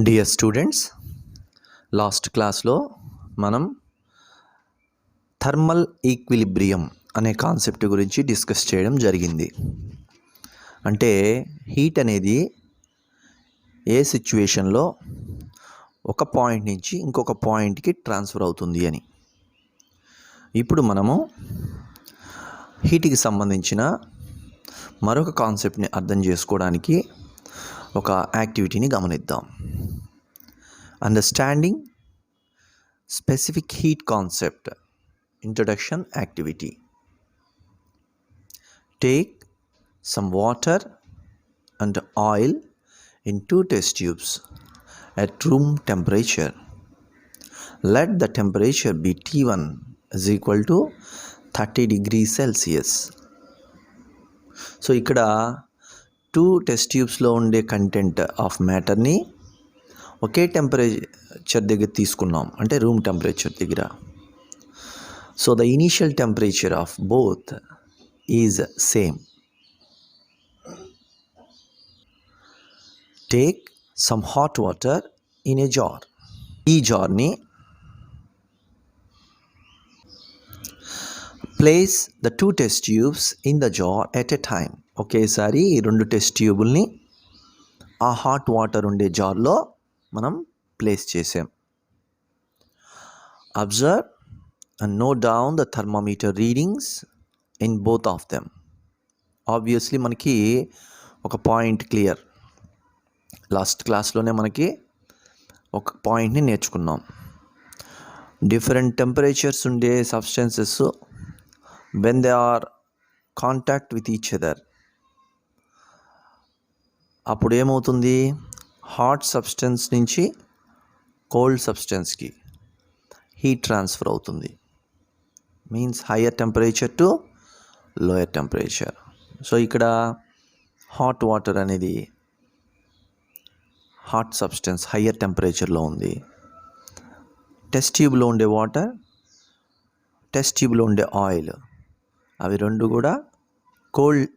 Dear students, last క్లాస్లో మనం thermal equilibrium అనే కాన్సెప్ట్ గురించి డిస్కస్ చేయడం జరిగింది. అంటే హీట్ అనేది ఏ సిచ్యువేషన్లో ఒక పాయింట్ నుంచి ఇంకొక పాయింట్కి ట్రాన్స్ఫర్ అవుతుంది అని. ఇప్పుడు మనము హీట్కి సంబంధించిన మరొక కాన్సెప్ట్ని అర్థం చేసుకోవడానికి ఒక యాక్టివిటీని గమనిద్దాం. Understanding specific heat concept introduction activity. Take some water and oil in 2 test tubes at room temperature. Let the temperature be T1 is equal to 30 degrees Celsius. So ఇక్కడ 2 టెస్ట్ ట్యూబ్స్లో ఉండే కంటెంట్ ఆఫ్ మ్యాటర్ని ఒకే temperature దగ్గర తీసుకున్నాం, అంటే room temperature దగ్గర. So the initial temperature of both is same. Take some hot water in a jar. ఈ జార్ని place the 2 test tubes in the jar at a time. ఒకేసారి ఈ 2 టెస్ట్ ట్యూబుల్ని ఆ హాట్ వాటర్ ఉండే జార్లో మనం ప్లేస్ చేసాం. Observe and note down the thermometer readings in both of them. Obviously మనకి ఒక పాయింట్ క్లియర్. లాస్ట్ క్లాస్లోనే మనకి ఒక పాయింట్ని నేర్చుకున్నాం. డిఫరెంట్ టెంపరేచర్స్ ఉండే substances when they are contact with each other, అప్పుడు ఏమవుతుంది, హాట్ సబ్స్టెన్స్ నుంచి కోల్డ్ సబ్స్టెన్స్కి హీట్ ట్రాన్స్ఫర్ అవుతుంది. Means higher temperature to lower temperature. So ఇక్కడ హాట్ వాటర్ అనేది హాట్ సబ్స్టెన్స్ హయ్యర్ టెంపరేచర్లో ఉంది. టెస్ట్ ట్యూబ్లో ఉండే వాటర్, టెస్ట్ ట్యూబ్లో ఉండే ఆయిల్, అవి రెండు కూడా కోల్డ్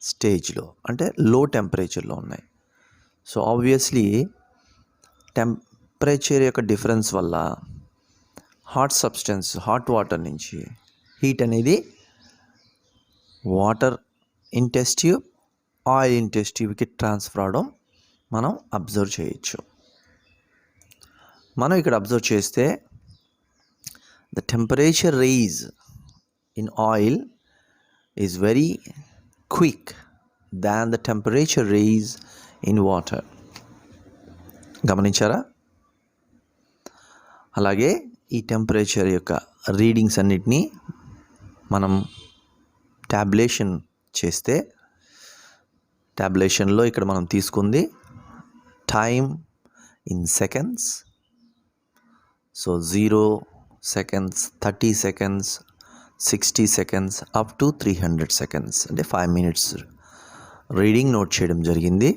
స్టేజ్లో అంటే లో టెంపరేచర్లో ఉన్నాయి. సో ఆబ్వియస్లీ టెంపరేచర్ యొక్క డిఫరెన్స్ వల్ల హాట్ సబ్స్టెన్స్ హాట్ వాటర్ నుంచి హీట్ అనేది water in test tube, oil in test ట్యూబ్కి ట్రాన్స్ఫర్ అవడం మనం అబ్జర్వ్ చేయొచ్చు. మనం ఇక్కడ అబ్జర్వ్ చేస్తే the temperature rise in oil is very quick than the temperature rise in water. గమనించారా? అలాగే ఈ టెంపరేచర్ యొక్క రీడింగ్స్ అన్నిటినీ మనం ట్యాబ్లేషన్ చేస్తే, ట్యాబ్లేషన్లో ఇక్కడ మనం తీసుకుంది time in seconds. So 0 seconds, 30 seconds, 60 seconds up to 300 seconds, అంటే 5 minutes రీడింగ్ నోట్ చేయడం జరిగింది.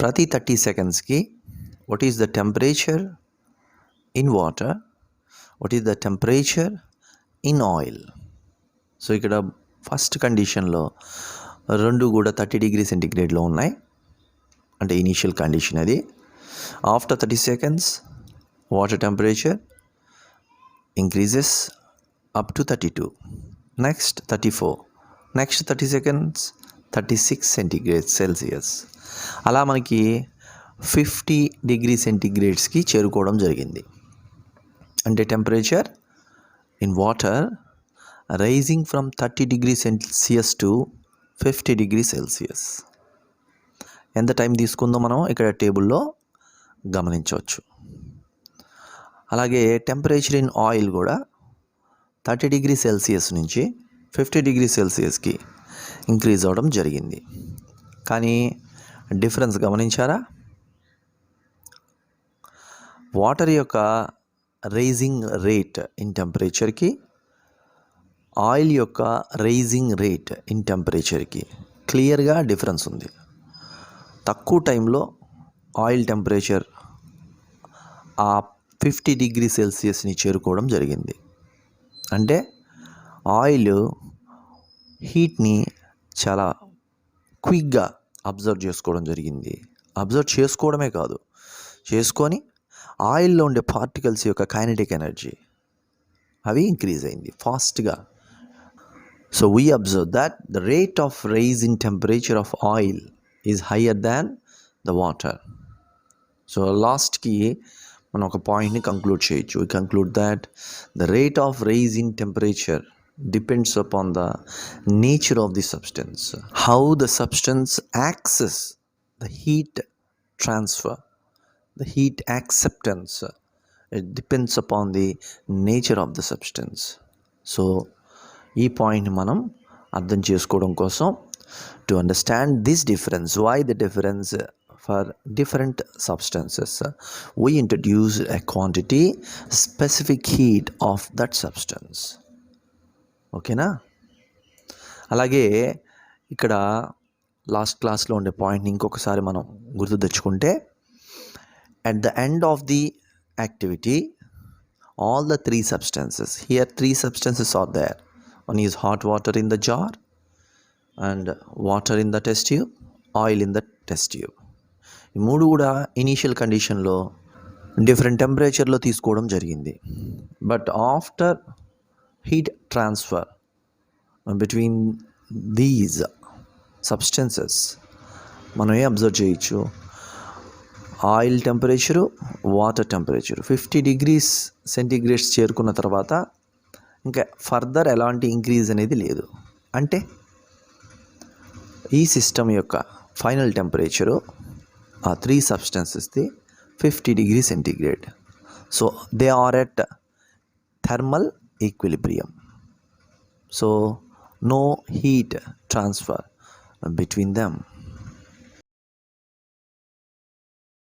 ప్రతి 30 secondsకి what is the temperature in water, what is the temperature in oil. So ఇక్కడ ఫస్ట్ కండిషన్లో రెండు కూడా 30 degrees centigrade ఉన్నాయి, అంటే ఇనీషియల్ కండిషన్ అది. After 30 seconds water temperature increases up to 32, next 34, next 30 seconds 36 centigrade Celsius. అలా మనకి 50 degrees centigradeస్కి చేరుకోవడం జరిగింది. అంటే temperature in water rising from 30 degrees Celsius to 50 degrees Celsius. ఎంత టైం తీసుకుందో మనం ఇక్కడ టేబుల్లో గమనించవచ్చు. అలాగే టెంపరేచర్ ఇన్ ఆయిల్ కూడా 30 degrees Celsius నుంచి 50 degrees Celsiusకి ఇంక్రీజ్ అవ్వడం జరిగింది. కానీ డిఫరెన్స్ గమనించారా? వాటర్ యొక్క రైజింగ్ రేట్ ఇన్ టెంపరేచర్కి, ఆయిల్ యొక్క రైజింగ్ రేట్ ఇన్ టెంపరేచర్కి క్లియర్గా డిఫరెన్స్ ఉంది. తక్కువ టైంలో ఆయిల్ టెంపరేచర్ ఆ 50 degrees Celsiusని చేరుకోవడం జరిగింది. అంటే ఆయిల్ హీట్ని చాలా క్విక్గా అబ్జర్వ్ చేసుకోవడం జరిగింది. అబ్జర్వ్ చేసుకోవడమే కాదు, చేసుకొని ఆయిల్లో ఉండే పార్టికల్స్ యొక్క కైనెటిక్ ఎనర్జీ అవి ఇంక్రీజ్ అయింది ఫాస్ట్గా. So we observe that the rate of rise in temperature of oil is higher than the water. So లాస్ట్కి మనం ఒక పాయింట్ని కంక్లూడ్ చేయొచ్చు. We conclude that the rate of rise in temperature depends upon the nature of the substance, how the substance యాక్సెస్ the heat transfer, the heat acceptance. It depends upon the nature of the substance. So ఈ point మనం అర్థం చేసుకోవడం కోసం, to understand this difference, why the difference for different substances, we introduce a quantity specific heat of that substance. ఓకేనా? అలాగే ఇక్కడ last క్లాస్లో ఉండే పాయింట్ని ఇంకొకసారి మనం గుర్తు తెచ్చుకుంటే, at the end of the activity, all the three substances, here three substances are there. One is hot water in the jar, and water in the test tube, oil in the test tube. ఈ మూడు కూడా initial కండిషన్లో different టెంపరేచర్లో తీసుకోవడం జరిగింది. But after heat transfer between these substances మనం ఏం observe చేయొచ్చు, oil temperature, water temperature 50 degrees centigrades చేరుకున్న తర్వాత ఇంకా ఫర్దర్ ఎలాంటి ఇంక్రీజ్ అనేది లేదు. అంటే ఈ సిస్టమ్ యొక్క ఫైనల్ టెంపరేచరు ఆ త్రీ సబ్స్టెన్సెస్ది 50 degrees centigrade. So they are at thermal equilibrium. So no heat transfer between them.